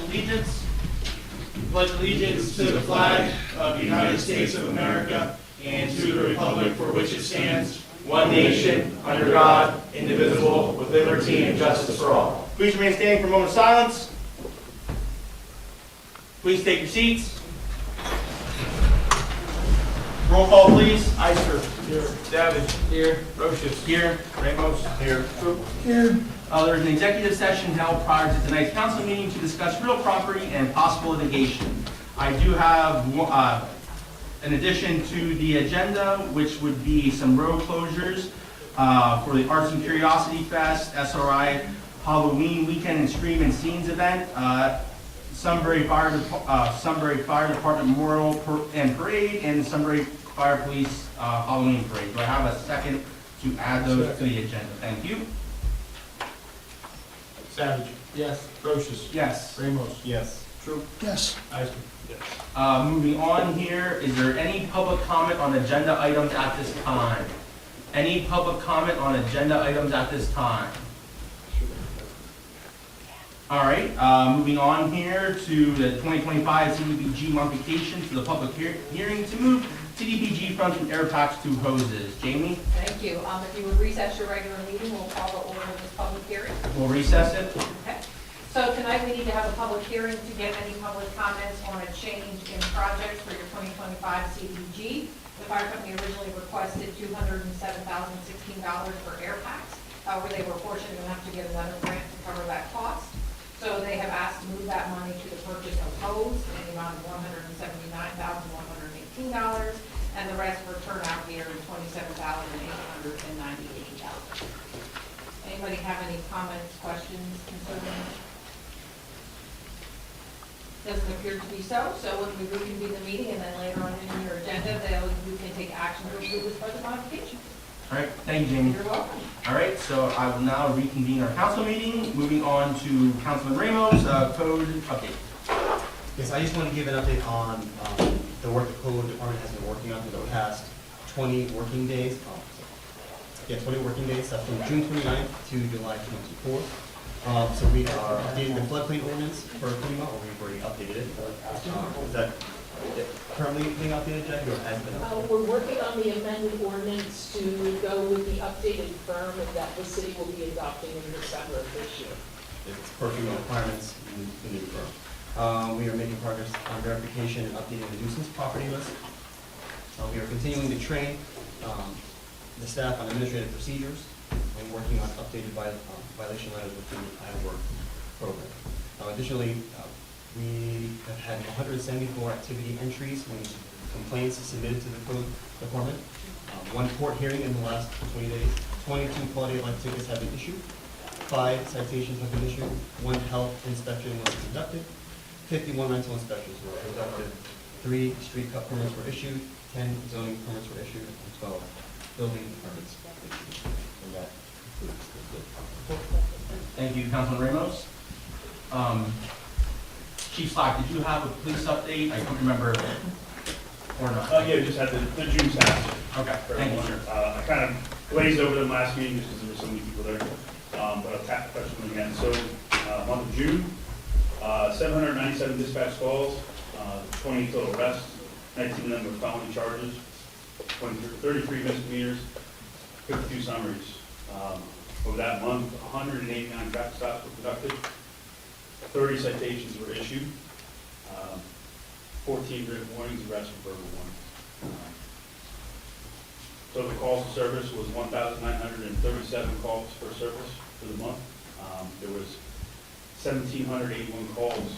allegiance. Pledge allegiance to the flag of the United States of America and to the republic for which it stands, one nation, under God, indivisible, with liberty and justice for all. Please remain standing for a moment of silence. Please take your seats. Roll call, please. Ister. Here. Savage. Here. Roches. Here. Ramos. Here. Troop. Here. There's an executive session held prior to tonight's council meeting to discuss real property and possible litigation. I do have an addition to the agenda, which would be some road closures for the Arts and Curiosity Fest, SRI Halloween Weekend and Scream and Scenes event, Sunbury Fire Department Memorial and Parade, and the Sunbury Fire Police Halloween Parade. Do I have a second to add those to the agenda? Thank you. Savage. Yes. Roches. Yes. Ramos. Yes. Troop. Yes. Ister. Yes. Moving on here, is there any public comment on agenda items at this time? Any public comment on agenda items at this time? All right, moving on here to the 2025 CDBG modification to the public hearing to move CDBG funds from air packs to hoses. Jamie? Thank you. If you would recess your regular meeting, we'll call the order of this public hearing. We'll recess it. Okay. So tonight we need to have a public hearing to get any public comments on a change in projects for your 2025 CDBG. The fire company originally requested $207,016 for air packs. However, they were fortunate enough to get another grant to cover that cost. So they have asked to move that money to the purchase of hose in the amount of $179,118, and the rest for turnout gear is $27,898. Anybody have any comments, questions, concerns? Doesn't appear to be so. So when we reconvene the meeting, and then later on in your agenda, you can take action to approve this budget modification. All right, thank you, Jamie. You're welcome. All right, so I will now reconvene our council meeting. Moving on to Councilman Ramos, code update. Yes, I just want to give an update on the work the code department has been working on for the past 20 working days. 20 working days, from June 29th to July 24th. So we are updating the floodplain ordinance for FEMA, or we've already updated it. Is that currently being updated, Jack, or has been updated? We're working on the amended ordinance to go with the updated firm that the city will be adopting in December of this year. It's per FEMA requirements in the new firm. We are making progress on verification and updating the nuisance property list. We are continuing to train the staff on administrative procedures and working on updated violation letters within the work program. Additionally, we have had 174 activity entries and complaints submitted to the code department. One court hearing in the last 20 days. 22 quality of life tickets have been issued. 5 citations have been issued. 1 health inspection was conducted. 51 rental inspections were conducted. 3 street cut permits were issued. 10 zoning permits were issued. And 12 building permits were issued. And that concludes the report. Thank you, Councilman Ramos. Chief Slack, did you have a police update? I don't remember, or not? Yeah, we just had the June task. Okay, thank you, sir. I kind of glazed over them last meeting just because there were so many people there, but I'll touch them again. So, month of June, 797 dispatch calls, 20 total arrests, 19 of them were felony charges, 33 misdemeanors, 52 summaries. Over that month, 189 traffic stops were conducted. 30 citations were issued, 14 written warnings, the rest were verbal warnings. Total calls to service was 1,937 calls per service for the month. There was 1,781 calls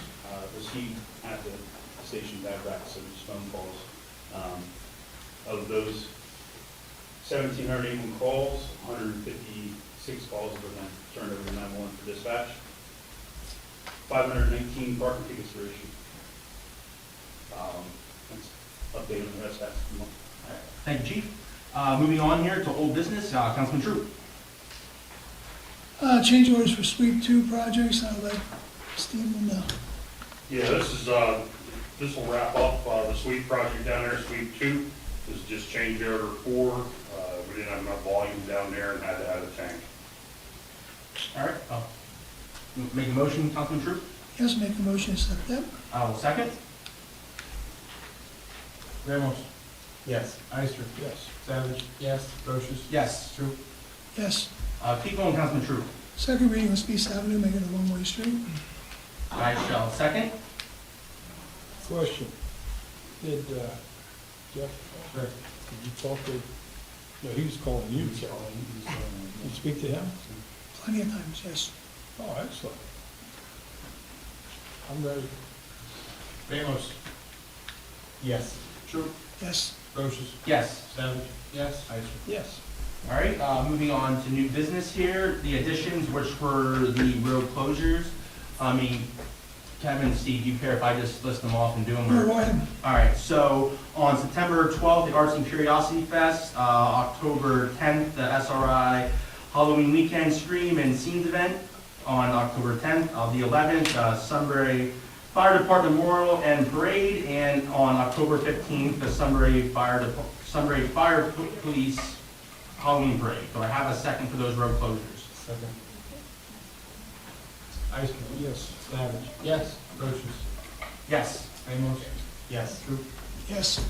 received at the station direct, so just phone calls. Of those 1,781 calls, 156 calls were then turned over to 911 for dispatch. 519 parking tickets were issued. That's updated on the rest of that month. All right. Thank you, Chief. Moving on here to old business, Councilman Troop. Change orders for Sweep 2 projects. I'll let Steve know. Yeah, this will wrap up the sweep project down there. Sweep 2 is just change order 4. We didn't have enough volume down there and had to add a tank. All right. Make a motion, Councilman Troop. Yes, make a motion to accept them. I will second. Ramos. Yes. Ister. Yes. Savage. Yes. Brochus. Yes. True. Yes. Keep going, Councilman True. Second reading of East Avenue, make it a one-way street. I shall second. Question. Did, Jeff, did you talk to, no, he was calling you, so. Did you speak to him? Plenty of times, yes. Oh, excellent. I'm ready. Ramos. Yes. True. Yes. Brochus. Yes. Savage. Yes. Ister. Yes. All right, moving on to new business here, the additions, which were the road closures. I mean, Kevin, Steve, do you care if I just list them off and do them? No, go ahead. All right, so on September 12th, the Arts and Curiosity Fest, October 10th, the SRI Halloween Weekend Scream and Scenes event on October 10th, the 11th, Sunbury Fire Department Memorial and Parade, and on October 15th, the Sunbury Fire Police Halloween Parade. Do I have a second for those road closures? Second. Ister. Yes. Savage. Yes. Brochus. Yes. Ramos. Yes. True. Yes.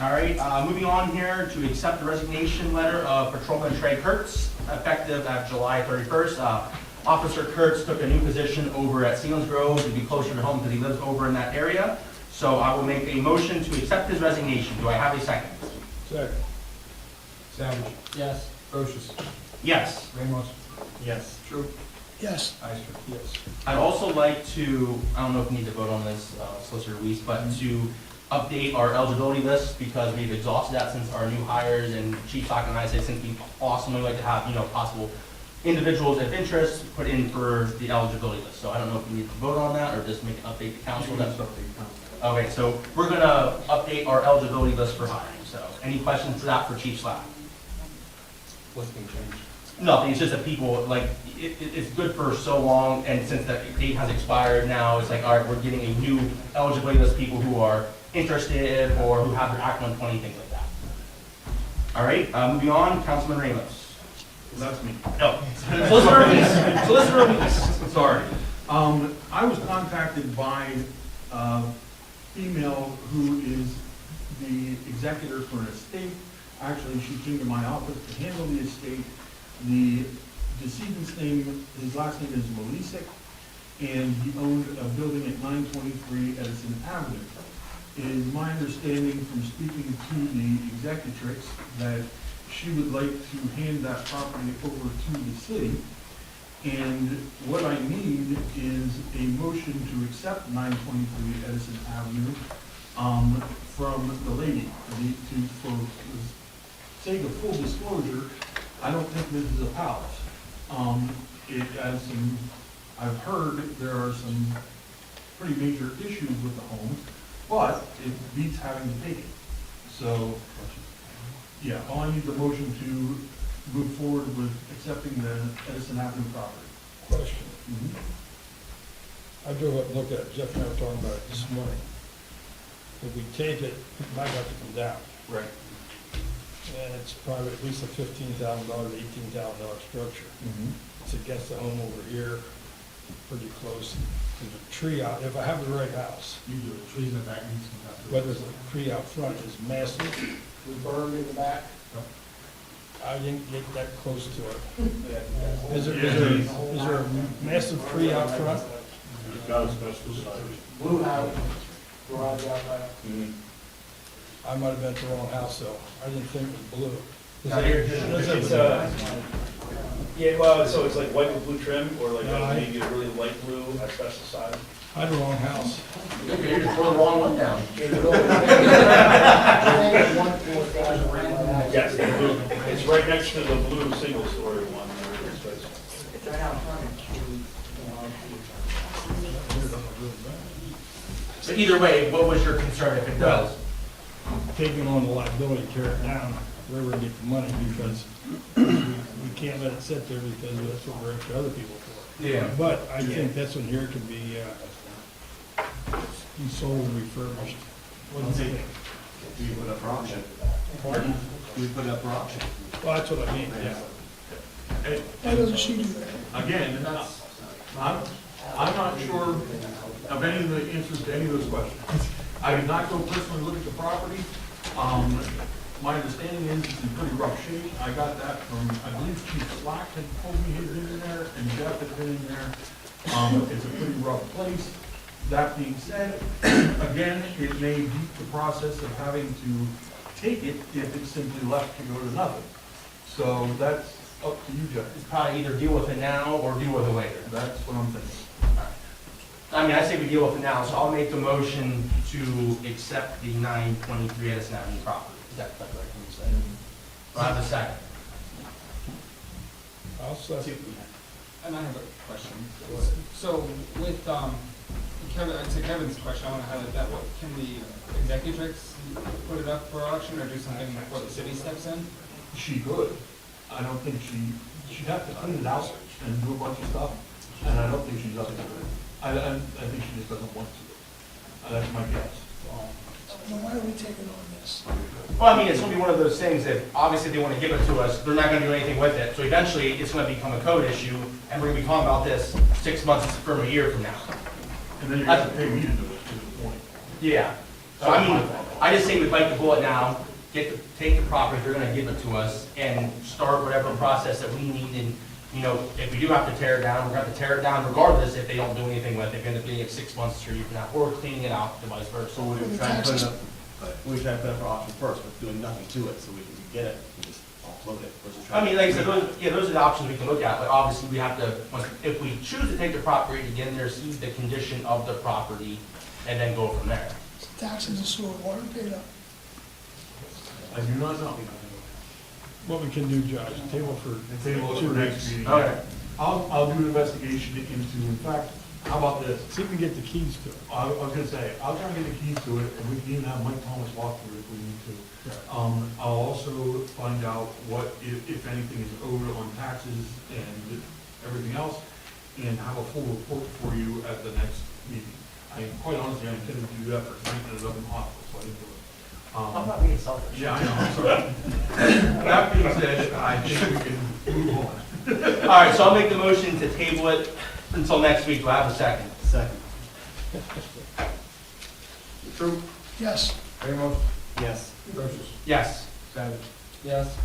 All right, moving on here to accept the resignation letter of Patrolman Trey Kurtz, effective at July 31st. Officer Kurtz took a new position over at Selinsgrove to be closer to home because he lives over in that area. So I will make a motion to accept his resignation. Do I have a second? Second. Savage. Yes. Brochus. Yes. Ramos. Yes. True. Yes. Ister. Yes. I'd also like to, I don't know if we need to vote on this, Solicitor Weiss, but to update our eligibility list because we've exhausted that since our new hires, and Chief Stockton and I said since we awesomely like to have, possible individuals of interest put in for the eligibility list. So I don't know if we need to vote on that or just make an update to council. Okay, so we're gonna update our eligibility list for hiring. So any questions for that for Chief Slack? What's being changed? Nothing, it's just that people, like, it's good for so long, and since that date has expired now, it's like, all right, we're getting a new eligibility list of people who are interested or who have their Act 120, things like that. All right, moving on, Councilman Ramos. That's me. No, Solicitor Weiss, sorry. I was contacted by a female who is the executor for an estate. Actually, she came to my office to handle the estate. The decedent's name, his last name is Molisik, and he owned a building at 923 Edison Avenue. It is my understanding from speaking to the executrix that she would like to hand that property over to the city. And what I need is a motion to accept 923 Edison Avenue from the lady. For the sake of full disclosure, I don't think this is a palace. I've heard there are some pretty major issues with the home, but it beats having to take it. So, yeah, all I need is a motion to move forward with accepting the Edison Avenue property. Question. Mm-hmm. I drove up and looked at it, Jeff and I were talking about it this morning. If we take it, it might have to come down. Right. And it's probably at least a $15,000 to $18,000 structure. Mm-hmm. It's against the home over here, pretty close. There's a tree out, if I have the right house, You do it, trees in the back needs to come but there's a tree out front, it's massive. We burned in the back. I didn't get that close to it. Is there a massive tree out front? It's got a special size. Blue house, garage out back. I might have been at the wrong house though. I didn't think it was blue. It's, yeah, well, so it's like white with blue trim, or like maybe a really light blue asbestos side. I had the wrong house. Okay, you're just throwing the wrong one down. Yes, the blue. It's right next to the blue single-story one. So either way, what was your concern if it does? Taking on the liability, tear it down, wherever we get the money, because we can't let it sit there because that's what we're after other people for. Yeah. But I think this one here can be sold and refurbished. What do you think? We put up for auction. Pardon? We put up for auction. Well, that's what I mean, yeah. Why doesn't she do that? Again, I'm not sure of any of the answers to any of those questions. I did not go personally look at the property. My understanding is it's in pretty rough shape. I got that from, I believe Chief Slack had told me he'd been in there, and Jeff had been in there. It's a pretty rough place. That being said, again, it may beat the process of having to take it if it's simply left to go to nothing. So that's up to you guys. Probably either deal with it now or deal with it later. That's what I'm thinking. I mean, I say we deal with it now, so I'll make the motion to accept the 923 Edison Avenue property. Is that the right thing to say? Do I have a second? I'll second. And I have a question. So with, Kevin, to Kevin's question, I want to highlight that. What, can the executrix put it up for auction or do something before the city steps in? She could. I don't think she'd have to clean it out and do a bunch of stuff, and I don't think she's up to it. I think she just doesn't want to. That's my guess. Then why are we taking on this? Well, I mean, it's gonna be one of those things that obviously they wanna give it to us, they're not gonna do anything with it. So eventually, it's gonna become a code issue, and we're gonna be talking about this 6 months from a year from now. And then you're gonna pay me to do it, to the point. Yeah. So I mean, I just say we bite the bullet now, take the property, they're gonna give it to us, and start whatever process that we need. And, you know, if we do have to tear it down, we're gonna have to tear it down regardless if they don't do anything with it. If we end up getting it 6 months or even now, or cleaning it out, and vice versa. So we The were trying to put it taxes- up, we tried to put it up for auction first, but doing nothing to it, so we can get it, we just offload it versus I trying. mean, like I said, those are the options we can look at, but obviously we have to, if we choose to take the property, to get in there, see the condition of the property, and then go from there. Taxes and sewer, water paid up. I do not know. What we can do, Josh, table for. Table it for next meeting. Okay. I'll do an investigation into, in fact, how about this? See if we can get the keys to it. I was gonna say, I'll try and get the keys to it, and we can even have Mike Thomas walk through it if we need to. I'll also find out what, if anything is owed on taxes and everything else, and have a full report for you at the next meeting. I mean, quite honestly, I intended to do that for tonight, and it was up in the hospital, so I didn't do it. I'm not being selfish. Yeah, I know, I'm sorry. That being said, I think we can move on. All right, so I'll make the motion to table it until next week. Do I have a second? Second. True. Yes, Yes. Yes. Yes.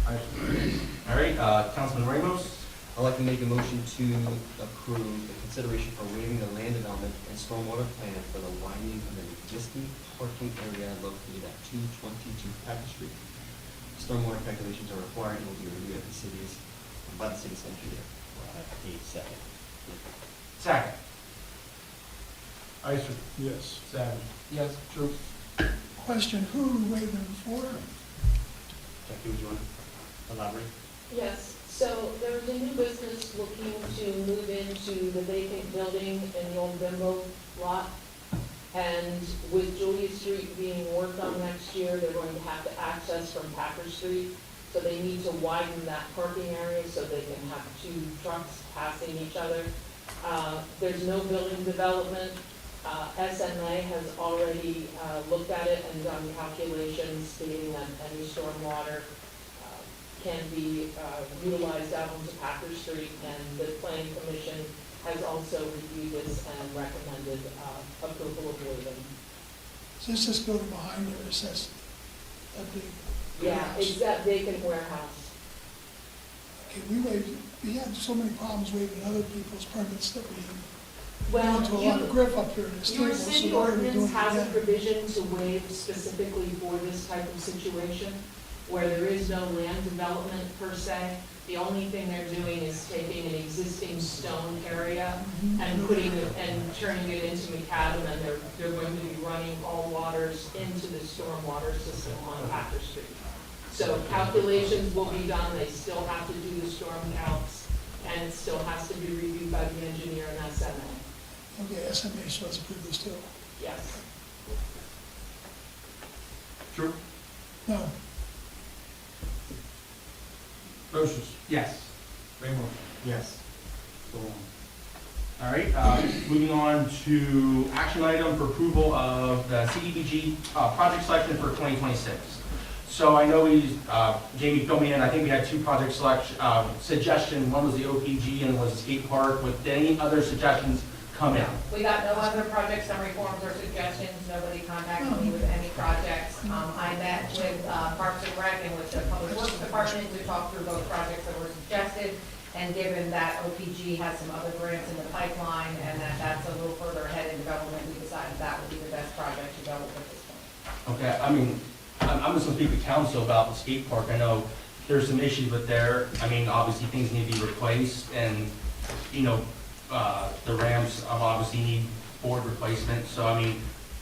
All right, Councilman Ramos? I'd like to make a motion to approve the consideration for waiving the land development and stormwater plan for the widening of an existing parking area located at 222 Packer Street. Stormwater calculations are required and will be reviewed at the city's, by the city's engineer. Will have a second. Second. Ister. Yes. Savage. Yes. True. question, who are we waiving for? Jackie, would you want to elaborate? Yes, so there was a new business looking to move into the vacant building in the old Bimbo lot. And with Julia Street being worked on next year, they're going to have to access from Packer Street. So they need to widen that parking area so they can have two trucks passing each other. There's no building development. SMA has already looked at it and done calculations stating that any stormwater can be utilized out onto Packer Street, and the planning commission has also reviewed this and recommended approval of waiving. Is this building behind you, is that big? Yeah, warehouse? it's that vacant warehouse. Okay, we had so many problems waiving other people's permits that we Well, got into a lot of griff up here in this table. Your so city why are we doing ordinance it has a again? provision to waive specifically for this type of situation, where there is no land development per se. The only thing they're doing is taking an existing stone area and putting it, and turning it into macadam, and they're going to be running all waters into the stormwater system on Packer Street. So calculations will be done, they still have to do the storm counts, and it still has to be reviewed by the engineer and SMA. Okay, SMA, so let's approve this too. Yes. Sure. No, Brochus? Yes. Ramos? Yes. All right, moving on to action item for approval of the CDBG project selection for 2026. So I know Jamie filled me in, I think we had two project suggestions. One was the OPG and one was the skate park. With any other suggestions come in. We got no other project summary forms or suggestions, nobody contacted me with any projects. I met with Parks and Rec and with the Public Works Department, we talked through both projects that were suggested, and given that OPG has some other grants in the pipeline, and that that's a little further ahead in development, we decided that would be the best project to go with at this point. Okay, I mean, I'm just gonna speak to council about the skate park. I know there's some issues with there. I mean, obviously, things need to be replaced, and, you know, the ramps obviously need board replacement, so I mean,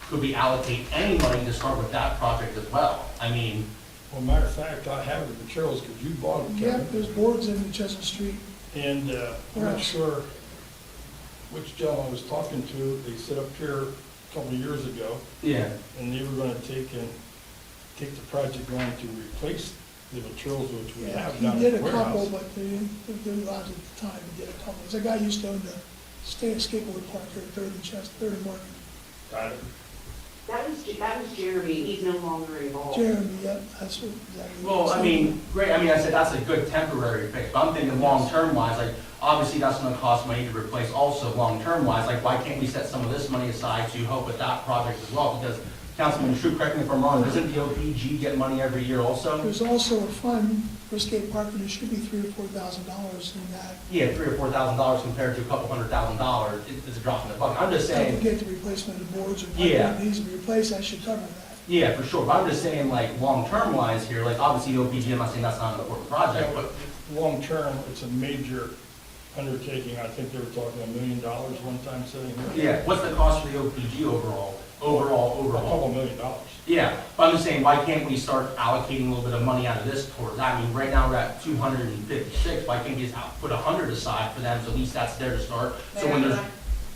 could we allocate any money to start with that project as well? I mean, Well, matter of fact, I have the materials, because you bought them, Kevin. Yep, there's boards in Chestnut Street. And I'm not sure which gentleman I was talking to. They set up here a couple of years ago, yeah, and they were gonna take the project going to replace the materials which we Yeah, have he down did at a the couple, warehouse. but they didn't allow at the time, he did a couple. There's a guy used to own the skateboard park here at 3rd and Market. Tyler? That was Jeremy, he's no longer involved. Jeremy, yep, that's what, exactly. well, I mean, great, I mean, I said that's a good temporary fix, but I'm thinking long-term wise, like, obviously that's gonna cost money to replace also long-term wise, like, why can't we set some of this money aside to help with that project as well? Because, Councilman True, correct me if I'm wrong, doesn't the OPG get money every year also? There's also a fund for skate park, and there should be $3,000 or $4,000 in that. Yeah, $3,000 or $4,000 compared to a couple $100,000, it's a drop in the bucket. I'm just If saying. we get the replacement of the boards or pipe Yeah. that needs to be replaced, that should cover that. Yeah, for sure, but I'm just saying, like, long-term wise here, like, obviously OPG, I'm not saying that's not an important project, but, Long-term, it's a major undertaking. I think they were talking $1 million one time sitting here. yeah, what's the cost for the OPG overall? A couple Overall? $1 million. Yeah, but I'm just saying, why can't we start allocating a little bit of money out of this towards that? I mean, right now we're at 256, why can't we just put 100 aside for them, so at least that's there to start? So when there's,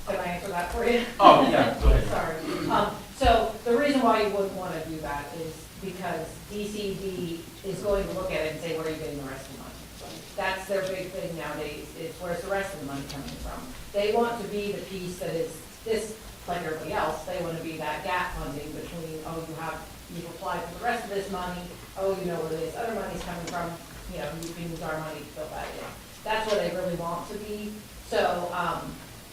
Can I answer that for you? oh, yeah, go ahead. Sorry. So the reason why you wouldn't want to do that is because DCD is going to look at it and say, where are you getting the rest of the money? That's their big thing nowadays, is where's the rest of the money coming from? They want to be the piece that is this, like everybody else, they want to be that gap funding between, you've applied for the rest of this money, you know where this other money's coming from, you know, you can use our money to fill that in. That's what they really want to be. So,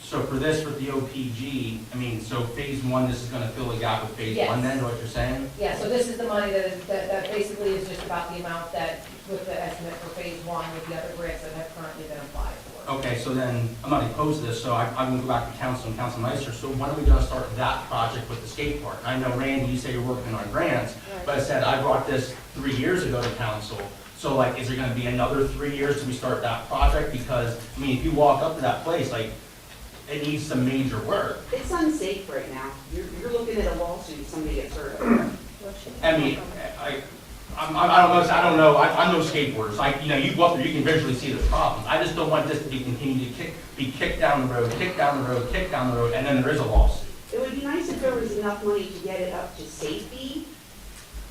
So for this, with the OPG, I mean, so phase one, this is gonna fill the gap with phase Yes. one then, what you're saying? yeah, so this is the money that basically is just about the amount that, with the estimate for phase one, with the other grants that have currently been applied for. Okay, so then, I'm not opposed to this, so I'm gonna go back to Council and Council Meister, so when are we gonna start that project with the skate park? I know, Randy, you say you're working on grants, but I said I brought this 3 years ago to council, so like, is there gonna be another 3 years till we start that project? Because, I mean, if you walk up to that place, like, it needs some major work. It's unsafe right now. You're looking at a lawsuit if somebody gets hurt. I mean, I don't know, I'm no skateboarder, so you know, you go up there, you can visually see the problems. I just don't want this to be continued to be kicked down the road, kicked down the road, kicked down the road, and then there is a lawsuit. It would be nice if there was enough money to get it up to safety,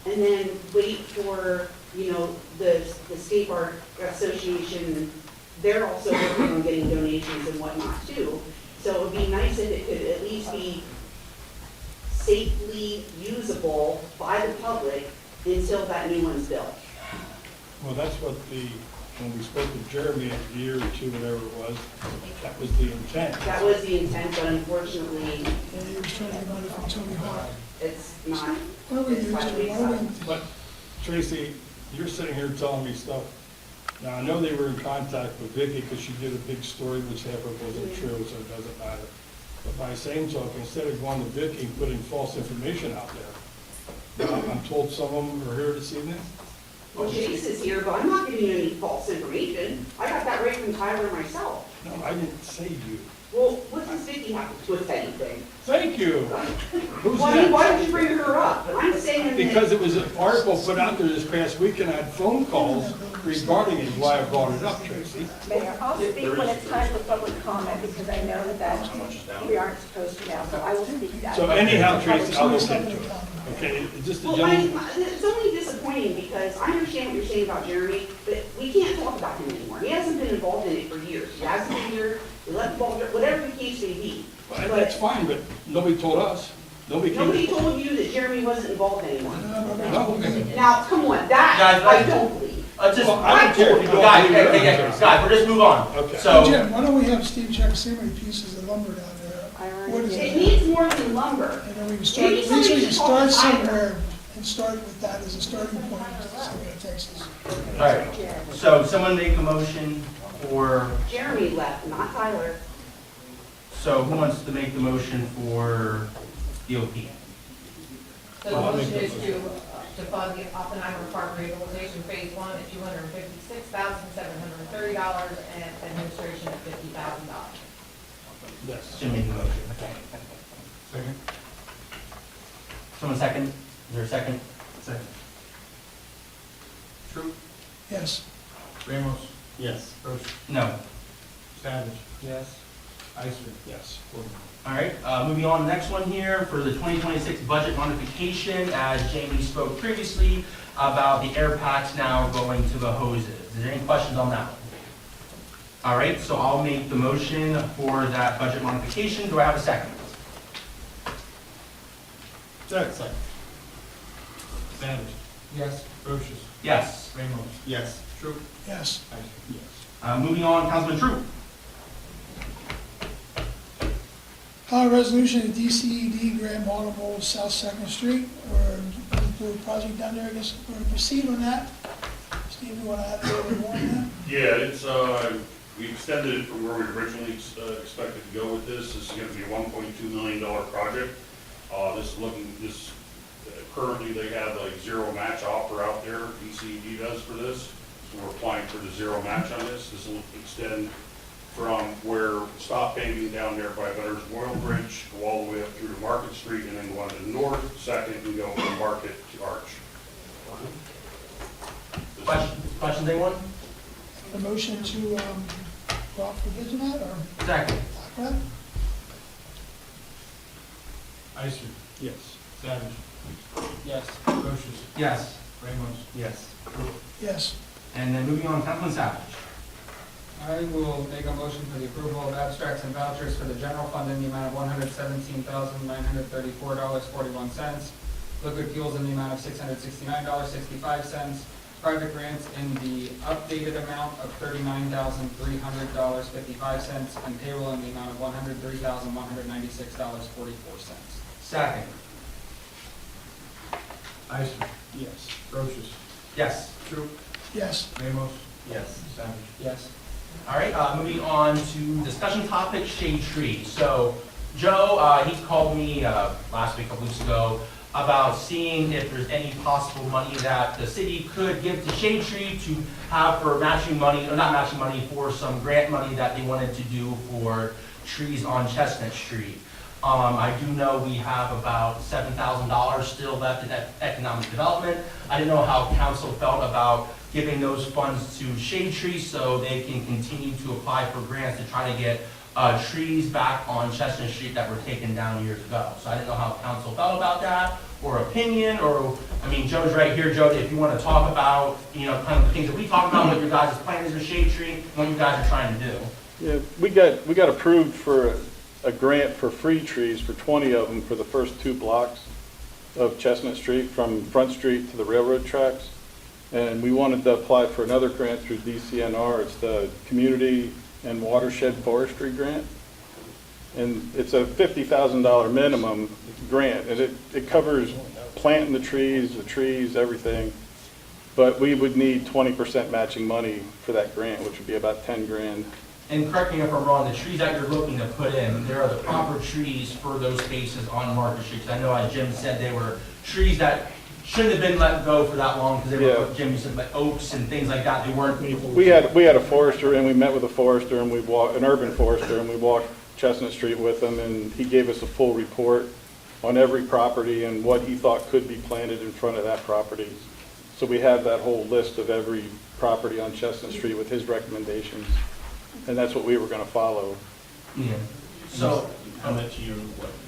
and then wait for, you know, the skate park association, they're also working on getting donations and whatnot too. So it would be nice if it could at least be safely usable by the public until that new one's built. Well, that's what when we spoke with Jeremy a year or two, whatever it was, that was the intent. That was the intent, but unfortunately, And he was trying to get money from Tony Hawk. it's not. Why don't we it's use not it? Why don't we- But Tracy, you're sitting here telling me stuff. Now, I know they were in contact with Vicky because she did a big story, which half of it wasn't true, so it doesn't matter. But by same token, instead of going to Vicky and putting false information out there, I'm told some of them are here this evening. Well, Chase is here, but I'm not giving you any false information. I got that right from Tyler myself. No, I didn't say you. Well, what does Vicky have to do with anything? Thank you. Who's Well, I mean, that? why did you bring her up? I'm saying that. Because it was an article put out there this past week, and I had phone calls regarding it, why I brought it up, Tracy. Mayor, I'll speak when it's time for public comment, because I know that we aren't supposed to now, so I will speak that. So anyhow, Tracy, I'll look into it. Okay, just the Well, gentleman. it's only disappointing because I understand what you're saying about Jeremy, but we can't talk about him anymore. He hasn't been involved in it for years. He hasn't been here, he left the ball, whatever the case may be. Well, that's fine, but nobody told us. Nobody came. Nobody told you that Jeremy wasn't involved anymore. No. Now, come on, that Guys, I don't believe. Just, Well, I don't care if you don't guys, believe it. guys, we'll just move on. Okay. So, Jim, why don't we have Steve check, see how many pieces of lumber down there? What is It it? needs more than lumber. And then we can start, Maybe at least we somebody can should call start the somewhere and start with that as a starting point, somewhere in Texas. All right, so someone make a motion for, Jeremy left, not Tyler. so who wants to make the motion for DOP? So the motion is to fund the Oppenheimer Park rehabilitation phase 1 at $256,730 and administration at $50,000. Yes. Jim made the motion. Second? Someone second? Is there a second? Second. True. Yes, Ramos? Yes. Roche? No. Savage? Yes. Ister? Yes. All right, moving on, next one here for the 2026 budget modification, as Jamie spoke previously about the air packs now going to the hoses. Is there any questions on that one? All right, so I'll make the motion for that budget modification. Do I have a second? Second. Savage? Yes. Roche? Yes. Ramos? Yes. True. yes. Ister? Yes. Moving on, Councilman Drew. Resolution of DCED Grand Baltimore South Second Street, we're going to do a project down there, I guess we're going to proceed on that. Steve, you want to add a little bit more on that? Yeah, it's, we extended it from where we originally expected to go with this. This is gonna be a $1.2 million project. Currently they have a zero match offer out there, DCED does for this. So we're applying for the zero match on this. This will extend from where stop paving down there by Veterans Memorial Bridge, go all the way up through to Market Street, and then go on to the north, Second, and go from Market to Arch. Questions, anyone? A motion to go out for bids on that, or Second. talk about it? Ister? Yes. Savage? Yes. Roche? Yes. Ramos? Yes. Yes, And then moving on, Councilman Savage. I will make a motion for the approval of abstracts and vouchers for the general fund in the amount of $117,934.41. Liquid fuels in the amount of $669.65. Private grants in the updated amount of $39,300.55. And payroll in the amount of $103,196.44. Second. Ister? Yes. Roche? Yes. True. yes. Ramos? Yes. Savage? Yes. All right, moving on to discussion topic, shade tree. So Joe, he called me last week, a couple weeks ago, about seeing if there's any possible money that the city could give to shade tree to have for matching money, or not matching money, for some grant money that they wanted to do for trees on Chestnut Street. I do know we have about $7,000 still left in economic development. I didn't know how council felt about giving those funds to shade trees so they can continue to apply for grants to try to get trees back on Chestnut Street that were taken down years ago. So I didn't know how council felt about that, or opinion, or, I mean, Joe's right here, Joe, if you want to talk about, you know, kind of the things that we talk about, what your guys' plan is with shade tree, and what you guys are trying to do. Yeah, we got approved for a grant for free trees for 20 of them for the first 2 blocks of Chestnut Street from Front Street to the railroad tracks. And we wanted to apply for another grant through DCNR. It's the Community and Watershed Forestry Grant. And it's a $50,000 minimum grant, and it covers planting the trees, everything. But we would need 20% matching money for that grant, which would be about 10 grand. And correct me if I'm wrong, the trees that you're looking to put in, there are the proper trees for those spaces on Market Street. 'Cause I know, as Jim said, they were trees that shouldn't have been let go for that long, because they were, Jim, you said, like oaks and things like that, they weren't. We had a forester, and we met with a forester, and an urban forester, and we walked Chestnut Street with him, and he gave us a full report on every property and what he thought could be planted in front of that property. So we have that whole list of every property on Chestnut Street with his recommendations, and that's what we were gonna follow. Yeah. So, How much you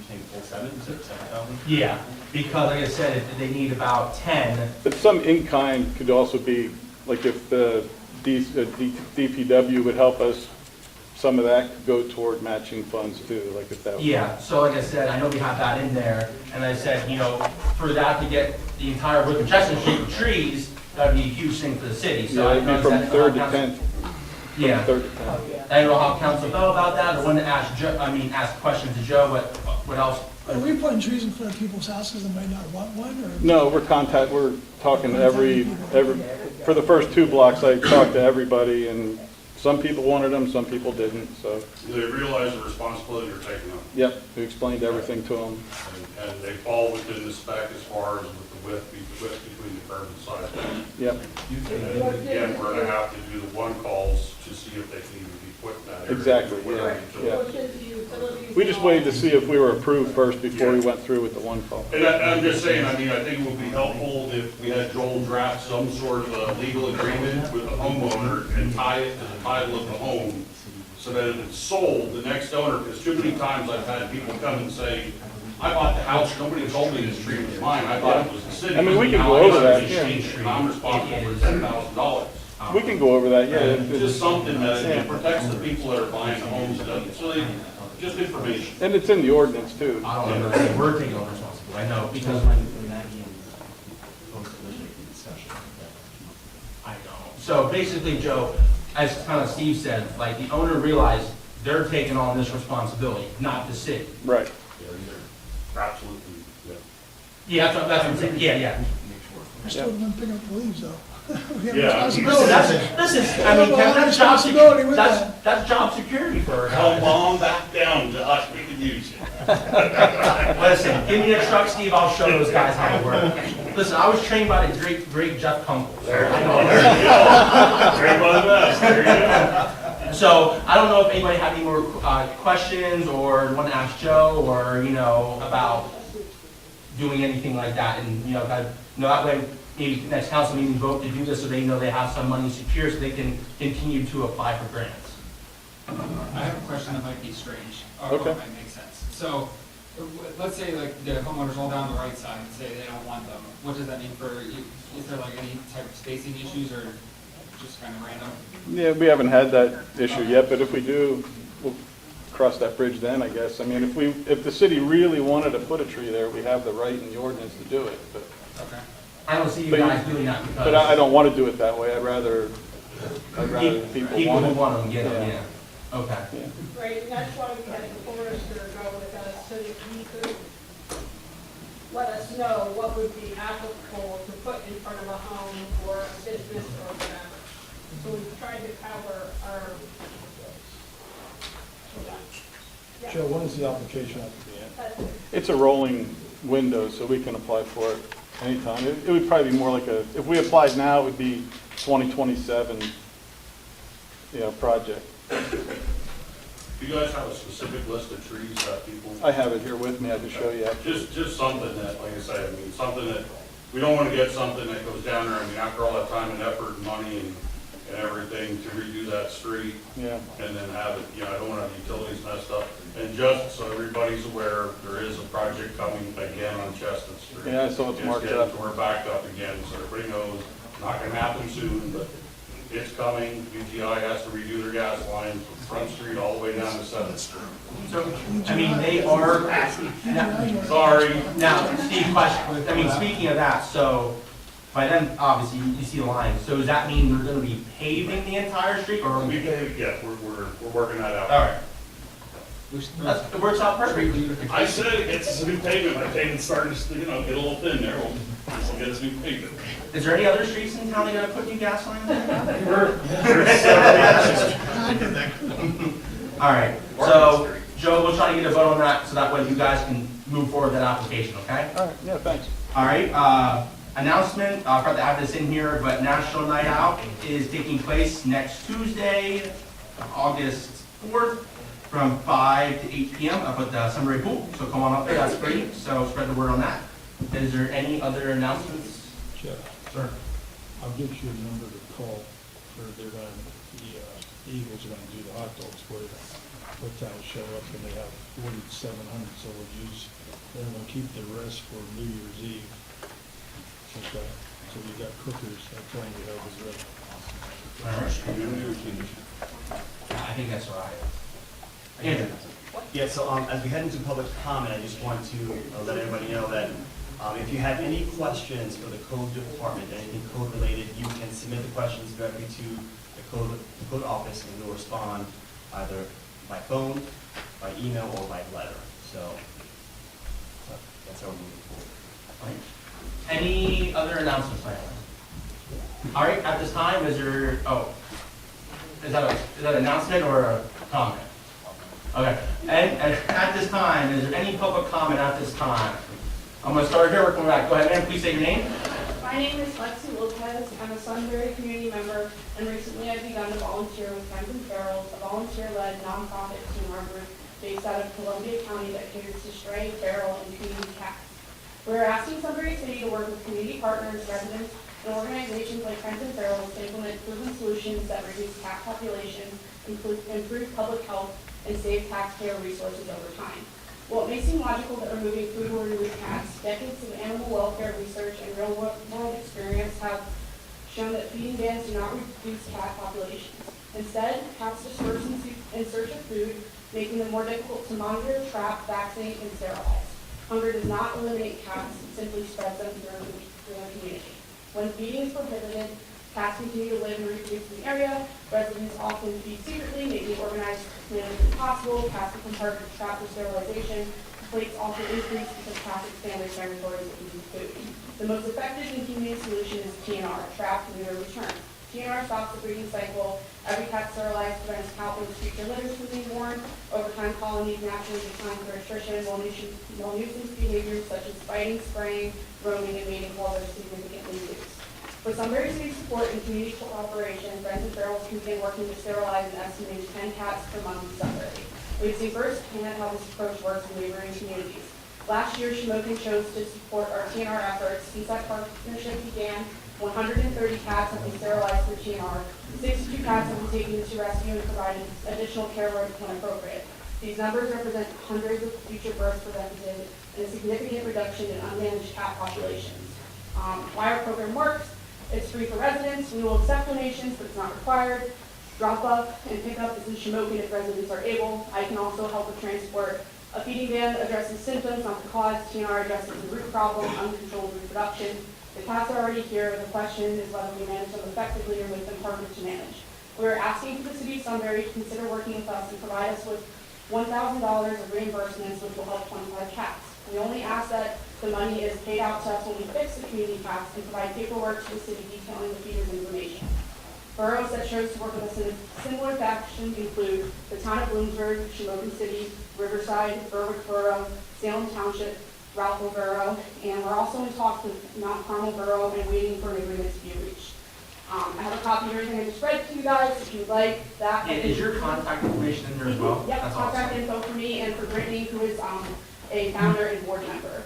think full 7? Is it 7,000? yeah, because like I said, they need about 10. But some in-kind could also be, like if the DPW would help us, some of that could go toward matching funds too, like if that was. Yeah, so like I said, I know we have that in there, and I said, you know, for that to get the entire width of Chestnut Street with trees, that'd be a huge thing for the city, so. Yeah, I it'd be know from that- 3rd to 10th. Yeah. 3rd to 10th. I don't know how council felt about that, or when to ask Joe, ask questions to Joe, what else? Are we putting trees in front of people's houses that might not want one, or? No, we're talking to for the first 2 blocks, I talked to everybody, and some people wanted them, some people didn't, so, They realize the responsibility they're taking on, yep, we explained everything to them. and they fall within the spec as far as with the width between the curb and sidewalk. Yep, And again, we're gonna have to do the one calls to see if they can even be put in that area. exactly, yeah. We just waited to see if we were approved first before we went through with the 1 call. And I'm just saying, I mean, I think it would be helpful if we had Joel draft some sort of a legal agreement with the homeowner and tie it to the title of the home, so that if it's sold, the next owner, because too many times I've had people come and say, I bought the house, nobody told me this tree was mine, I thought it was the city. I mean, we can Now go I over got that, an yeah. exchange tree, I'm responsible for $10,000. We can go over that, yeah. Just something that it protects the people that are buying the homes, so they, just information. And it's in the ordinance too. I don't know, if we're taking on responsibility, I know, because when. I don't. So basically, Joe, as kind of Steve said, like, the owner realized they're taking on this responsibility, not the city. Right. Absolutely, yeah. Yeah, that's what I'm saying, yeah. We're still the one picking up the leaves, though. We have Yeah. responsibility. Listen, I mean, that's job Responsibility with security, that. that's job security for Come us. on back down to us, we can use you. Listen, give me a truck, Steve, I'll show those guys how to work. Listen, I was trained by the great Jeff Kunkel. There you I go, know. there you go. Very well done, there you go. So I don't know if anybody had any more questions or want to ask Joe or, about doing anything like that. And, that way, maybe next council meeting vote to do this so they know they have some money secure so they can continue to apply for grants. I have a question that might be strange, or Okay. might make sense. So, let's say like the homeowners all down the right side and say they don't want them. What does that mean for, is there like any type of spacing issues or just kind of random? Yeah, we haven't had that issue yet, but if we do, we'll cross that bridge then, I guess. I mean, if the city really wanted to put a tree there, we have the right in the ordinance to do it, but. Okay. I don't see you But guys doing that because. But I don't want to do it that way. I'd rather people People want who it. want them get them, Yeah. yeah. Okay. Yeah. Right, and that's why we had the forester go with us, so that he could let us know what would be applicable to put in front of a home or a business or whatever. So we've tried to cover our. Joe, when is the application have to be in? That's it. It's a rolling window, so we can apply for it anytime. It would probably be more like if we applied now, it would be 2027, project. Do you guys have a specific list of trees that people? I have it here with me. I can show you after. Just something that, like I say, something that, we don't want to get something that goes down there, after all that time and effort and money and everything to redo that street, Yeah. and then have it, I don't want to have utilities messed up. And just so everybody's aware, there is a project coming again on Chestnut Street. Yeah, so it's marked getting up. tore back up again, so everybody knows, not gonna happen soon, but it's coming. UGI has to redo their gas line from Front Street all the way down to Seventh Street. So, they are, Sorry. now, Steve, question, speaking of that, so by then, obviously, you see the line, so does that mean we're gonna be paving the entire street or? Yeah, we're working that out. All right. It works out perfect. I said it gets us a new pavement. My pavement's starting to, get a little thin there. We'll get us new pavement. Is there any other streets in town that are gonna put new gas lines in? All right, so, Joe, we'll try to get a vote on that, so that way you guys can move forward with that application, okay? All right, yeah, thanks. All right, announcement, I forgot to have this in here, but National Night Out is taking place next Tuesday, August 4th, from 5 to 8 p.m. up at the Sunbury Pool. So come on up there, that's free, so spread the word on that. Is there any other announcements? Jeff, Sir. I'll get you a number to call for the Eagles are gonna do the hot dogs for you. What time will show up and they have 4,700 soldiers. They're gonna keep the rest for New Year's Eve. Okay, so we got cookers, that's all we have is ready. All right. I think that's right. Andrew. Yeah, so as we head into public comment, I just want to let everybody know that if you have any questions for the code department, anything code related, you can submit the questions directly to the code office, and we'll respond either by phone, by email, or by letter. So that's how we're moving forward. Any other announcements, Diana? All right, at this time, is there, is that an announcement or a comment? Okay, and at this time, is there any public comment at this time? I'm gonna start here, working back. Go ahead, ma'am, please say your name. My name is Lexi Lopez. I'm a Sunbury community member, and recently I've begun to volunteer with Friends and Ferals, a volunteer-led nonprofit team group based out of Columbia County that caters to stray, feral, and community cats. We're asking Sunbury City to work with community partners, residents, and organizations like Friends and Ferals to implement proven solutions that reduce cat populations, improve public health, and save taxpayer resources over time. While it may seem logical that removing food-borne with cats, decades of animal welfare research and real-world experience have shown that feeding bans do not reduce cat populations. Instead, cats disperse in search of food, making them more difficult to monitor, trap, vaccinate, and sterilize. Hunger does not eliminate cats, it simply spreads them through the community. When feeding is prohibited, cats continue to live and reproduce in the area. Residents often feed secretly, making organized management impossible. Cats become harder to trap for sterilization. Complaints also increase because cats expand their territories and eat food. The most effective and convenient solution is TNR, trap, neuter, return. TNR stops the breeding cycle. Every cat sterilized prevents countless future litters from being born. Over time, colonies naturally decline through attrition, while nuisance behaviors such as fighting, spraying, roaming, and mating calls are significantly reduced. With Sunbury City's support and community cooperation, Friends and Ferals can begin working to sterilize an estimated 10 cats per month in Sunbury. We've seen firsthand how this approach works in neighboring communities. Last year, Shamokin chose to support our TNR efforts. Since that partnership began, 130 cats have been sterilized through TNR. 62 cats have been taken into rescue and provided additional care when appropriate. These numbers represent hundreds of future births prevented and a significant reduction in unmanaged cat populations. Why our program works? It's free for residents. We will accept donations, but it's not required. Drop up and pick up is in Shamokin if residents are able. I can also help with transport. A feeding ban addresses symptoms, not the cause. TNR addresses the root problem, uncontrolled reproduction. The cats are already here. The question is whether we manage them effectively or make them harder to manage. We're asking for the city of Sunbury to consider working with us and provide us with $1,000 of reimbursements, which will help 25 cats. We only ask that the money is paid out to us when we fix the community cats and provide paperwork to the city detailing the feeder's information. Boroughs that chose to work with us in a similar fashion include the town of Bloomsburg, Shamokin City, Riverside, Berwick Borough, Salem Township, Ralphville Borough, and we're also in talks with Mount Carmel Borough and waiting for an agreement to be reached. I have a copy of everything I just read to you guys, if you would like that. And is your contact information in there as well? Yep, That's contact awesome. info for me and for Brittany, who is a founder and board member.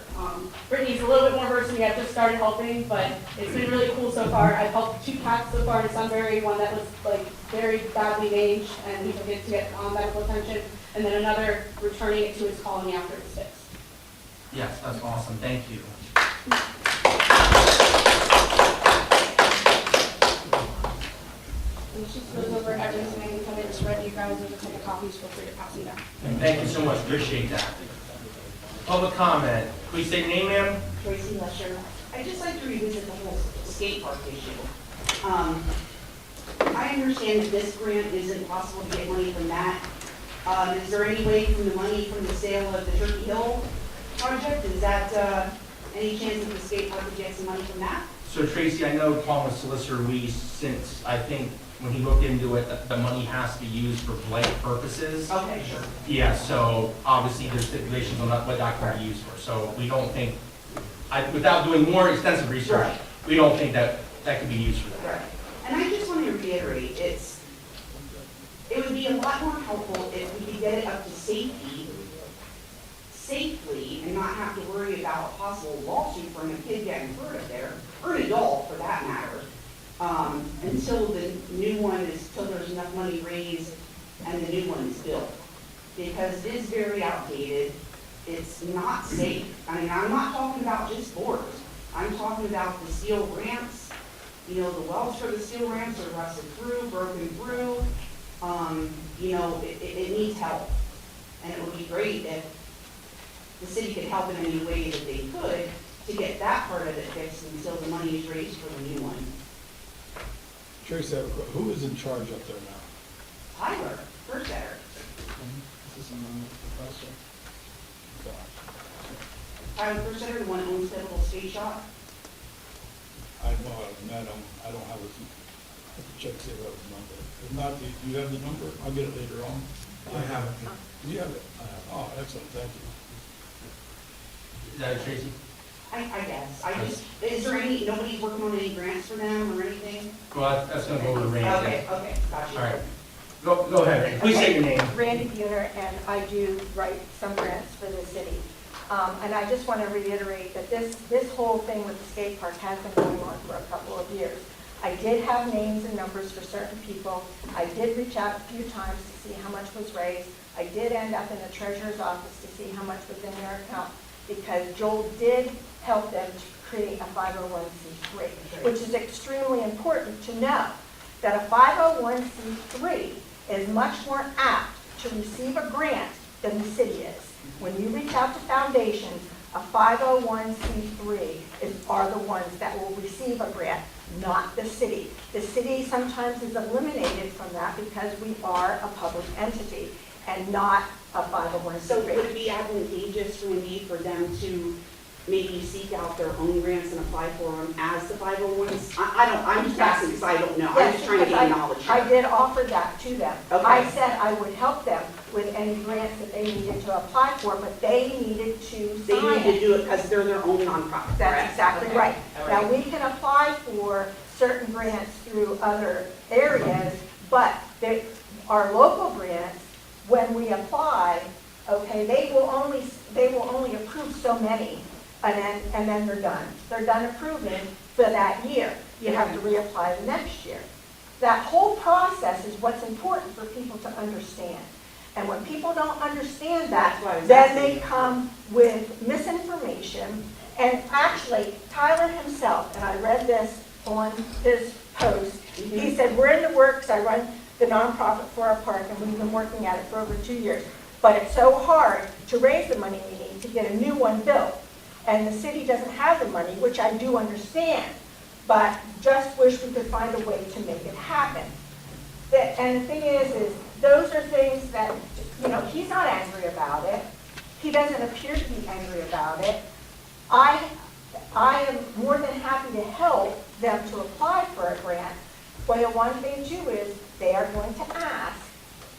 Brittany's a little bit more versed than me. I've just started helping, but it's been really cool so far. I've helped 2 cats so far in Sunbury, one that was like very badly manged and we took it to get medical attention, and then another returning it to its colony after it was fixed. Yes, that's awesome. Thank you. And this just goes over everything I kind of just read to you guys. There's a couple copies, feel free to pass them down. Thank you so much. Appreciate that. Public comment. Please say your name, ma'am. Tracy Lesher. I'd just like to revisit the whole skate park issue. I understand that this grant isn't possible to get money from that. Is there any way from the money from the sale of the Turkey Hill project, is that any chance that the skate park would get some money from that? So Tracy, I know Tom was solicitor Lee since, I think, when he looked into it, the money has to be used for blight purposes. Okay, sure. Yeah, so obviously there's stipulations on what that can be used for. So we don't think, without doing more extensive research, Right. we don't think that could be used for that. Right. And I just want to reiterate, it would be a lot more helpful if we could get it up to safely and not have to worry about a possible lawsuit from a kid getting hurt up there, or an adult for that matter, until the new one is, till there's enough money raised and the new one is built. Because it is very outdated, it's not safe. I mean, I'm not talking about just boards. I'm talking about the steel ramps, you know, the welds for the steel ramps are rusted through, broken through. You know, it needs help. And it would be great if the city could help in any way that they could to get that part of it fixed until the money is raised for the new one. Tracy, I have a who is in charge up there now? Tyler, first setter. This is another question. Tyler, first setter, the one that owns the little skate shop. I know I've met him, I don't have his, I have to check, see if I have his number. If not, do you have the number? I'll get it later on. I have it. Do you have it? Oh, excellent, thank you. Is that it, Tracy? I guess, is there any, nobody's working on any grants for them or anything? Well, that's gonna go over to Randy. Okay, gotcha. All right. Go ahead, Randy. Please say your name. Randy Buhner, and I do write some grants for the city. And I just want to reiterate that this whole thing with the skate park has been going on for a couple of years. I did have names and numbers for certain people. I did reach out a few times to see how much was raised. I did end up in the treasurer's office to see how much was in their account, because Joel did help them to create a 501c3, which is extremely important to know that a 501c3 is much more apt to receive a grant than the city is. When you reach out to foundations, a 501c3 are the ones that will receive a grant, not the city. The city sometimes is eliminated from that because we are a public entity and not a 501c3. So would it be advantageous, Randy, for them to maybe seek out their own grants and apply for them as the 501s? I'm just asking because I don't know. I'm just trying to gain knowledge. I did offer that to them. Okay. I said I would help them with any grants that they needed to apply for, but they needed to They sign need to it. do it because they're their own nonprofit, That's correct? exactly Okay. right. All Now, we can apply for certain grants through other areas, but our local grants, when we apply, okay, they will only approve so many, and then they're done. They're done approving for that year. You have to reapply the next year. That whole process is what's important for people to understand. And when people don't understand that, That's what I was then asking. they come with misinformation. And actually, Tyler himself, and I read this on his post, he said, we're in the works, I run the nonprofit for our park, and we've been working at it for over 2 years. But it's so hard to raise the money we need to get a new one built. And the city doesn't have the money, which I do understand, but just wish we could find a way to make it happen. And the thing is those are things that, he's not angry about it. He doesn't appear to be angry about it. I am more than happy to help them to apply for a grant. But the one thing too is they are going to ask,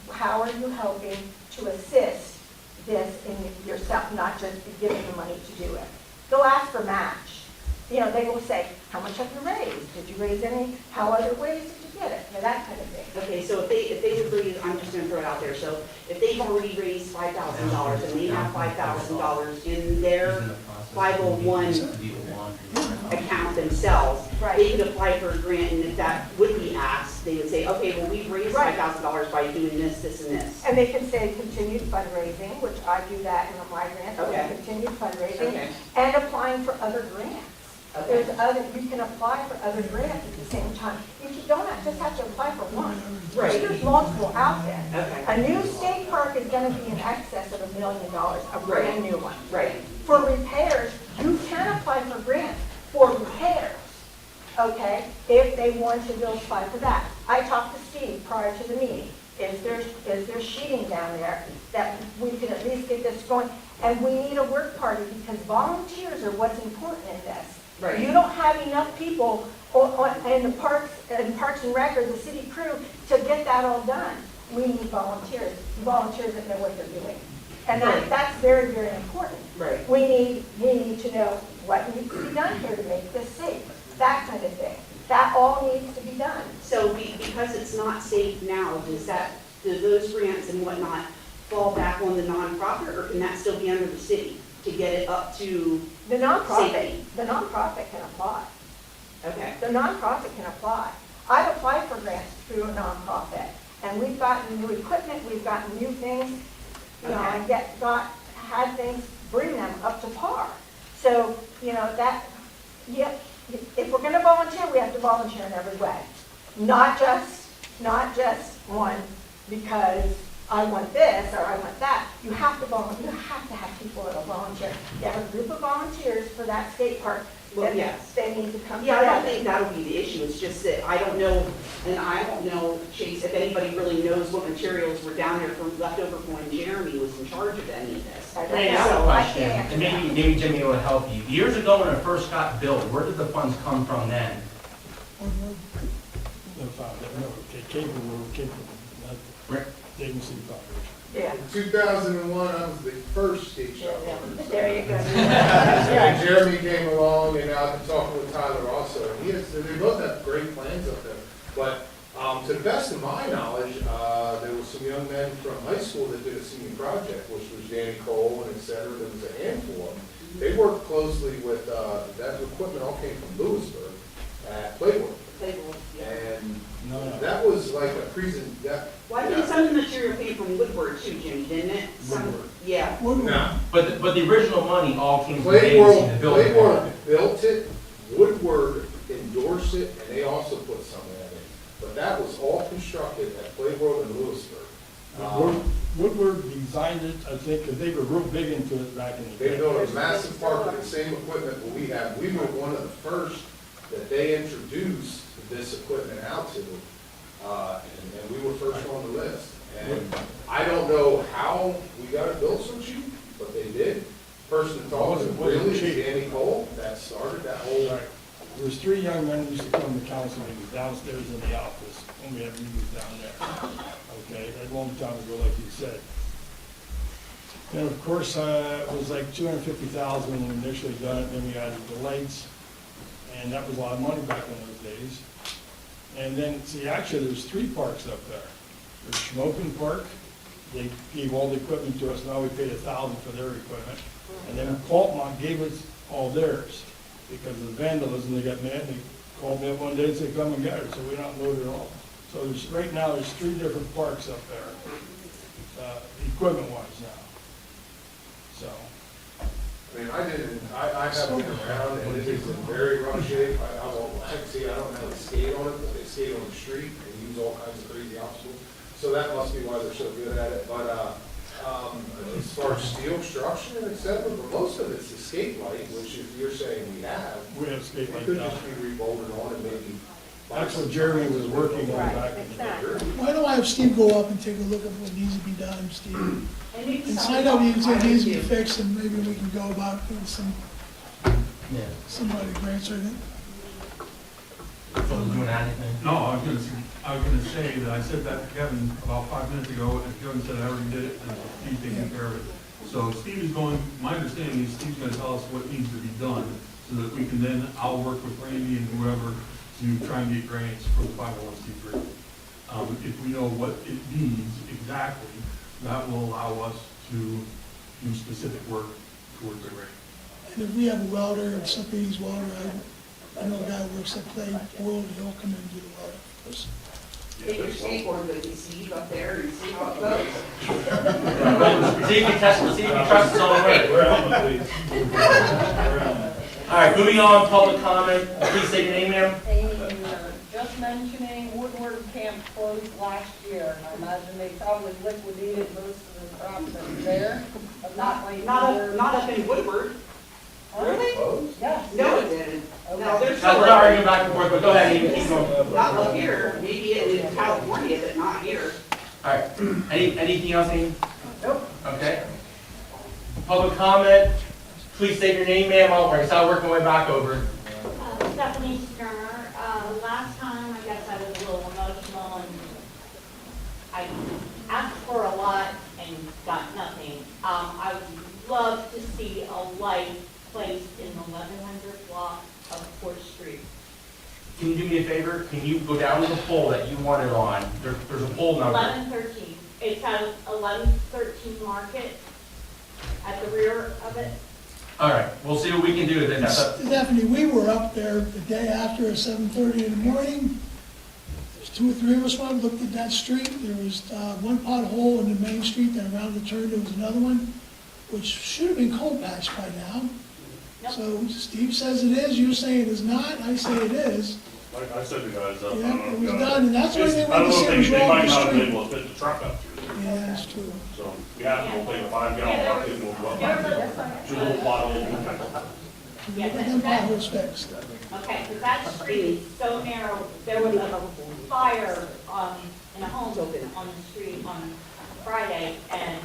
how are you helping to assist this in yourself, not just be given the money to do it. They'll ask for match. They will say, how much have you raised? Did you raise any? How other ways did you get it? That kind of thing. Okay, so if they have raised, I'm just gonna throw it out there, so if they've already raised $5,000 and they have $5,000 in their 501 account themselves, Right. they could apply for a grant, and if that would be asked, they would say, okay, well, we've raised Right. $5,000 by doing this, this, and this. And they can say continued fundraising, which I do that in my grant, Okay. continued fundraising, Okay. and applying for other grants. Okay. You can apply for other grants at the same time. You don't just have to apply for one. Right. There's multiple out there. Okay. A new state park is gonna be in excess of $1 million, a brand new one. Right. For repairs, you can apply for grants for repairs, okay, if they want to, they'll apply for that. I talked to Steve prior to the meeting. Is there sheeting down there that we can at least get this going? And we need a work party because volunteers are what's important in this. Right. You don't have enough people in the Parks and Rec or the city crew to get that all done. We need volunteers that know what they're doing. And that's very, very important. Right. We need to know what needs to be done here to make this safe, that kind of thing. That all needs to be done. So because it's not safe now, do those grants and whatnot fall back on the nonprofit, or can that still be under the city to get it up to The nonprofit safety? can apply. Okay. The nonprofit can apply. I've applied for grants through a nonprofit, and we've gotten new equipment, we've gotten new things, and had things, bring them up to par. So, if we're gonna volunteer, we have to volunteer in every way. Not just one because I want this or I want that. You have to volunteer. You have to have people that will volunteer. You have a group of volunteers for that skate park. Well, then yes. they need to come Yeah, I don't together. think that'll be the issue, it's just that I don't know, and I don't know, Chase, if anybody really knows what materials were down there from leftover from when Jeremy was in charge of any of this. I don't Randy, I have a know. I question, can't. and maybe Jimmy will help you. Years ago when it first got built, where did the funds come from then? It came from, Rick? Dayton City Foundation. Yeah, In 2001, I was the first skate shop owner. there you go. And Jeremy came along, and I've been talking with Tyler also, and they both have great plans up there. But to the best of my knowledge, there were some young men from high school that did a senior project, which was Danny Cole and et cetera. There was a handful of them. They worked closely with, that equipment all came from Lewisburg at Playboy. And that was like a Well, I think some of the material came from Woodward too, Jimmy, didn't it? Woodward. Yeah. No. But the original money all came from Davidson to build it. Playworld built it, Woodward endorsed it, and they also put some in it. But that was all constructed at Playworld in Lewisburg. Woodward designed it, I think, because they were real big into it back in the They day. built a massive park with the same equipment that we have. We were one of the first that they introduced this equipment out to, and we were first on the list. And I don't know how we got it built so cheap, but they did. Person that taught us really is Danny Cole, that started that whole. Right. There was 3 young men who used to come to council meetings downstairs in the office, when we had meetings down there. Okay, a long time ago, like you said. And of course, it was like $250,000 when we initially done it, then we added the lights, and that was a lot of money back in those days. And then, see, actually, there's 3 parks up there. There's Schmoken Park, they gave all the equipment to us, now we paid $1,000 for their equipment. And then Coltmont gave us all theirs, because of the vandalism, they got mad, they called me up one day and said, come and get it, so we don't load it all. So there's, right now, there's 3 different parks up there, equipment-wise now. So, I mean, I have been around, and it is in very rough shape. I don't know how to skate on it, but they skate on the street and use all kinds of crazy obstacles. So that must be why they're so good at it. But as far as steel structure and et cetera, but most of it's the skate light, which if you're saying we have skate it light could down. just be rebolted on and maybe. That's what Jeremy was working on back in the day. Why don't I have Steve go up and take a look at what needs to be done, Steve? And And find out what needs to be fixed, and maybe we can go about doing some grants or anything. No, I was gonna say that I said that to Kevin about 5 minutes ago, and Kevin said I already did it, and Steve's taking care of it. So Steve is going, my understanding is Steve's gonna tell us what needs to be done, so that we can then, I'll work with Randy and whoever to try and get grants for the 501c3. If we know what it needs exactly, that will allow us to do specific work towards the grant. And if we have a welder, if somebody needs welder, I know a guy who works at Play World, he'll come in and do the welder for us. Take your skateboard with you, Steve, up there and see how it goes. See if you trust us on the way. We're on, please. All right, moving on, public comment. Please say your name, ma'am. Just mentioning Woodward Camp closed last year, and I imagine they probably liquidated most of the crops that were there, but not like. Not up in Woodward. Really? Yes. No, it didn't. No, there's We're not arguing back and forth, but go ahead, keep going. not up here, maybe in California, but not here. All right, anything else, Amy? Nope. Okay. Public comment, please state your name, ma'am, I'll start working my way back over. Stephanie Sterner. Last time, I guess I was a little emotional, and I asked for a lot and got nothing. I would love to see a light placed in the 1100 block of Fourth Street. Can you do me a favor? Can you go down to the pole that you want it on? There's a pole number. 1113. It's at 1113 Market at the rear of it. All right, we'll see what we can do then. Stephanie, we were up there the day after at 7:30 in the morning. There's 2 or 3 of us went and looked at that street. There was one pothole in the main street, then around the turn there was another one, which should have been cold patched by now. Yep. So Steve says it is, you say it is not, I say it is. Like I said, you guys, I Yeah, don't know. it was done, and that's why they I went don't to know see if it was they wrong might with the not have been street. able to fit the truck up through there. Yeah, that's true. So, we have to take a 5-gallon bucket and we'll go up. Do a little bottle. Yeah, Get them potholes fixed. Okay, because that street is so narrow, there was a fire in a home on the street on Friday, and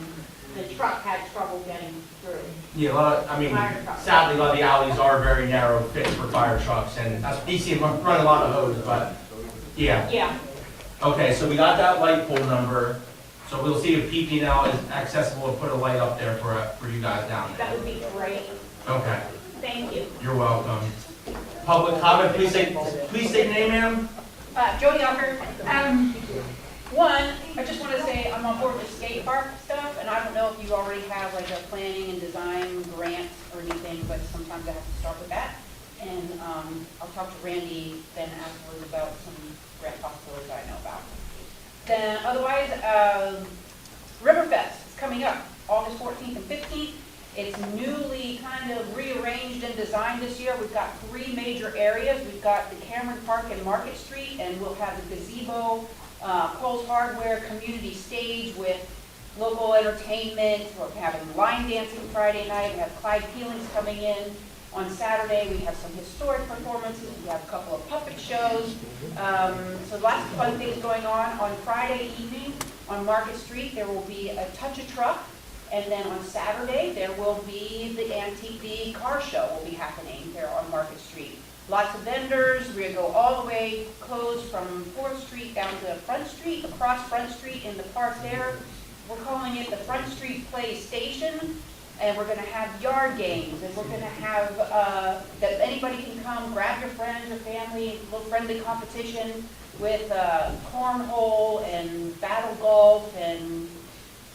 the truck had trouble getting through. Yeah, a lot of, I mean, Fire truck. sadly, a lot of the alleys are very narrow fit for fire trucks, and that's, DC run a lot of hose, but, yeah. Yeah, Okay, so we got that light pole number, so we'll see if PP&L is accessible to put a light up there for you guys down there. that would be great. Okay, Thank you. you're welcome. Public comment, please state your name, ma'am. Jody Ucker. One, I just want to say I'm on board with skate park stuff, and I don't know if you already have like a planning and design grant or anything, but sometimes I have to start with that. And I'll talk to Randy then afterwards about some grant possibilities I know about. Then otherwise, Riverfest is coming up, August 14th and 15th. It's newly kind of rearranged and designed this year. We've got 3 major areas. We've got the Cameron Park and Market Street, and we'll have the gazebo, Kohl's Hardware community stage with local entertainment. We're having line dancing Friday night. We have Clyde Peelings coming in. On Saturday, we have some historic performances. We have a couple of puppet shows. So lots of fun things going on. On Friday evening, on Market Street, there will be a Touch a Truck. And then on Saturday, there will be the Antique Bee car show will be happening there on Market Street. Lots of vendors. We're going to go all the way closed from 4th Street down to Front Street, across Front Street in the park there. We're calling it the Front Street Play Station. And we're going to have yard games, and we're going to have, that anybody can come, grab your friends or family, a little friendly competition with cornhole and battle golf and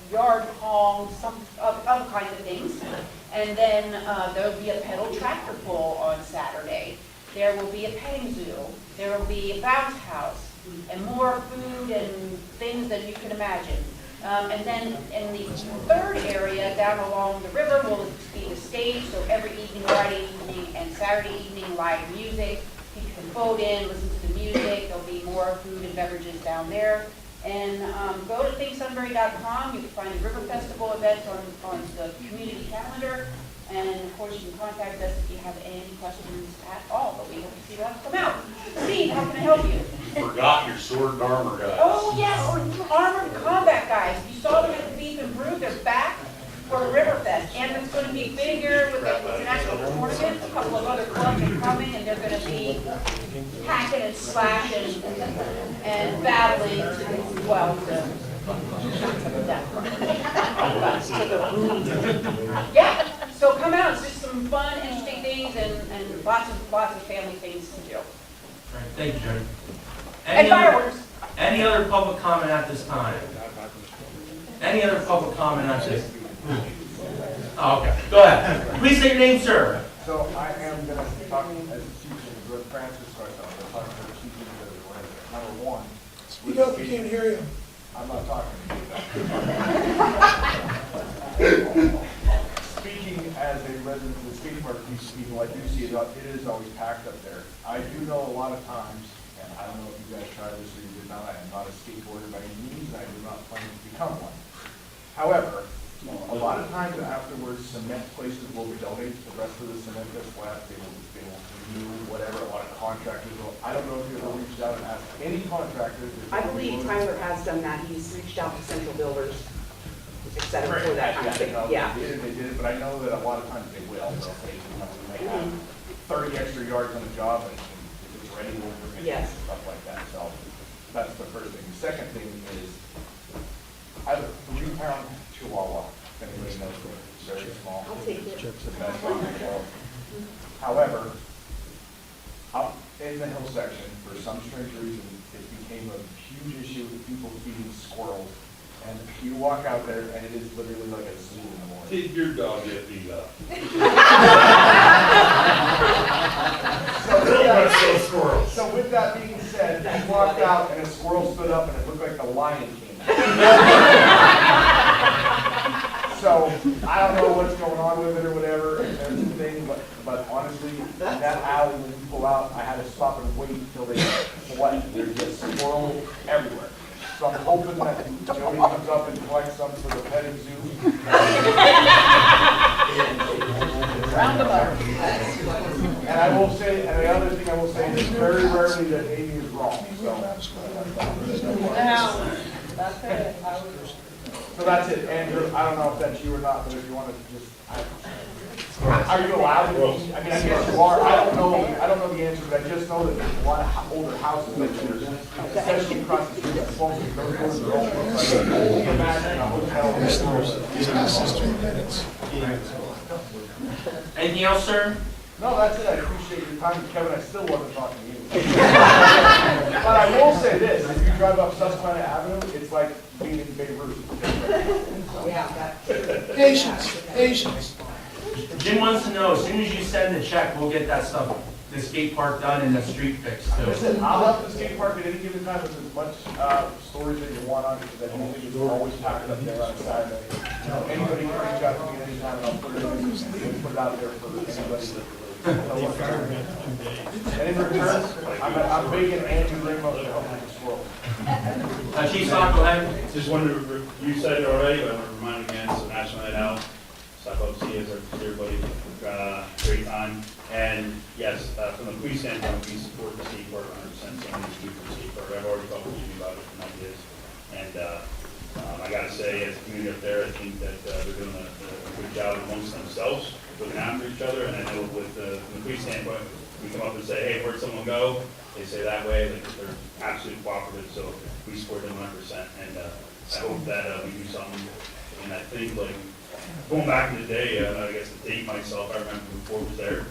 yard pong, some other kinds of things. And then there will be a pedal tractor pull on Saturday. There will be a petting zoo. There will be a bounce house and more food and things than you can imagine. And then in the 3rd area down along the river will be the stage, so every evening, Friday evening and Saturday evening, live music. People can vote in, listen to the music. There'll be more food and beverages down there. And go to thinksunbury.com. You can find the River Festival events on the community calendar. And of course, you can contact us if you have any questions at all, but we hope to see you come out. Steve, how can I help you? Forgot your sword and armor guys. Oh, yes, armored combat guys. You saw them at the Beef and Brew. They're back for Riverfest. And it's going to be bigger with an actual tournament. A couple of other clubs are coming, and they're going to be hacking and slashing and battling to, well, yeah. So come out. It's just some fun, interesting things, and lots of family things to do. All right, thank you, Jody. And fireworks. Any other public comment at this time? Any other public comment at this? Oh, okay, go ahead. Please state your name, sir. So I am going to talk as chief of Francis, so I'm going to talk to the chief of number one. Speak up, we can't hear you. I'm not talking to you. Speaking as a resident of the skate park, people, I do see it, it is always packed up there. I do know a lot of times, and I don't know if you guys tried this or you did not, I am not a skateboarder by any means, and I do not plan to become one. However, a lot of times afterwards, cement places will donate the rest of the cement that's left. They will renew whatever. A lot of contractors will. I don't know if you ever reached out and asked any contractors. I believe Tyler has done that. He's reached out to Central Builders, et cetera, for that kind of thing. Yeah. They did it, but I know that a lot of times they will. They'll say, we may have 30 extra yards on the job, and if it's ready, we'll bring it. Yes. Stuff like that. So that's the first thing. The second thing is, I have a 3-pound Chihuahua. If anybody knows it, it's very small. I'll take it. It's the best dog in the world. However, up in the hill section, for some strange reason, it became a huge issue with people feeding squirrels. And you walk out there, and it is literally like a zoo in the morning. Did your dog get beat up? So with that being said, you walked out, and a squirrel stood up, and it looked like the lion came out. So I don't know what's going on with it or whatever, and there's a thing, but honestly, that alley, when you pull out, I had to stop and wait until they fled. There's just squirrels everywhere. So I'm hoping that Jody comes up and collects some for the petting zoo. Round them up. And I will say, and the other thing I will say is very rarely that Amy is wrong, so. Now, that's it. So that's it, Andrew, I don't know if that's you or not, but if you want to just, are you allowed to? I mean, I guess you are, I don't know the answer, but I just know that there's a lot of older houses that there's, especially across the street, that's supposed to be those doors are open. Like, only imagine a hotel. Anything else, sir? No, that's it, I appreciate your time, Kevin, I still wasn't talking to you. But I will say this, if you drive up Susquehanna Avenue, it's like being in Bay Ruth. Patience. Jim wants to know, as soon as you send the check, we'll get that stuff, the skate park done and the street fixed too. Listen, I'll help the skate park at any given time with as much storage that you want on it, because I don't think it's always packed up there on Saturday. You know, anybody can reach out to me anytime, and I'll put it out there for anybody. And in return, I'm begging Andrew Ramos to help me with this world. Chief Stock, go ahead. Just wanted to, you said it already, but I want to remind again, it's a National Night Out. Stop up, see us, everybody, great time. And yes, from the police standpoint, we support the skate park 100%, so many people for the skate park. I've already talked to you about it, and ideas. And I gotta say, as a community up there, I think that they're doing a good job amongst themselves, looking after each other. And I know with from the police standpoint, we come up and say, hey, where'd someone go? They say that way, like they're absolutely cooperative, so we support them 100%. And I hope that we do something. And I think like going back in the day, I guess to date myself, I remember before I was there.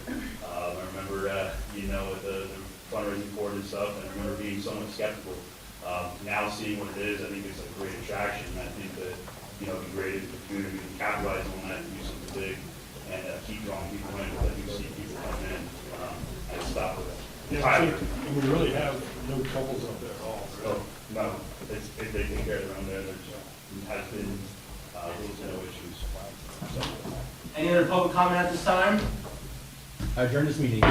I remember, with the fundraising board and stuff, and I remember being somewhat skeptical. Now seeing what it is, I think it's a great attraction. And I think that, it'd be great if the community can capitalize on that and do something big and keep drawing people in. Because I do see people come in and stop with it. Yeah, and we really have no troubles up there at all. Oh, no, they take care of their own there. There has been little to no issues. So. Any other public comment at this time? Adjourn this meeting.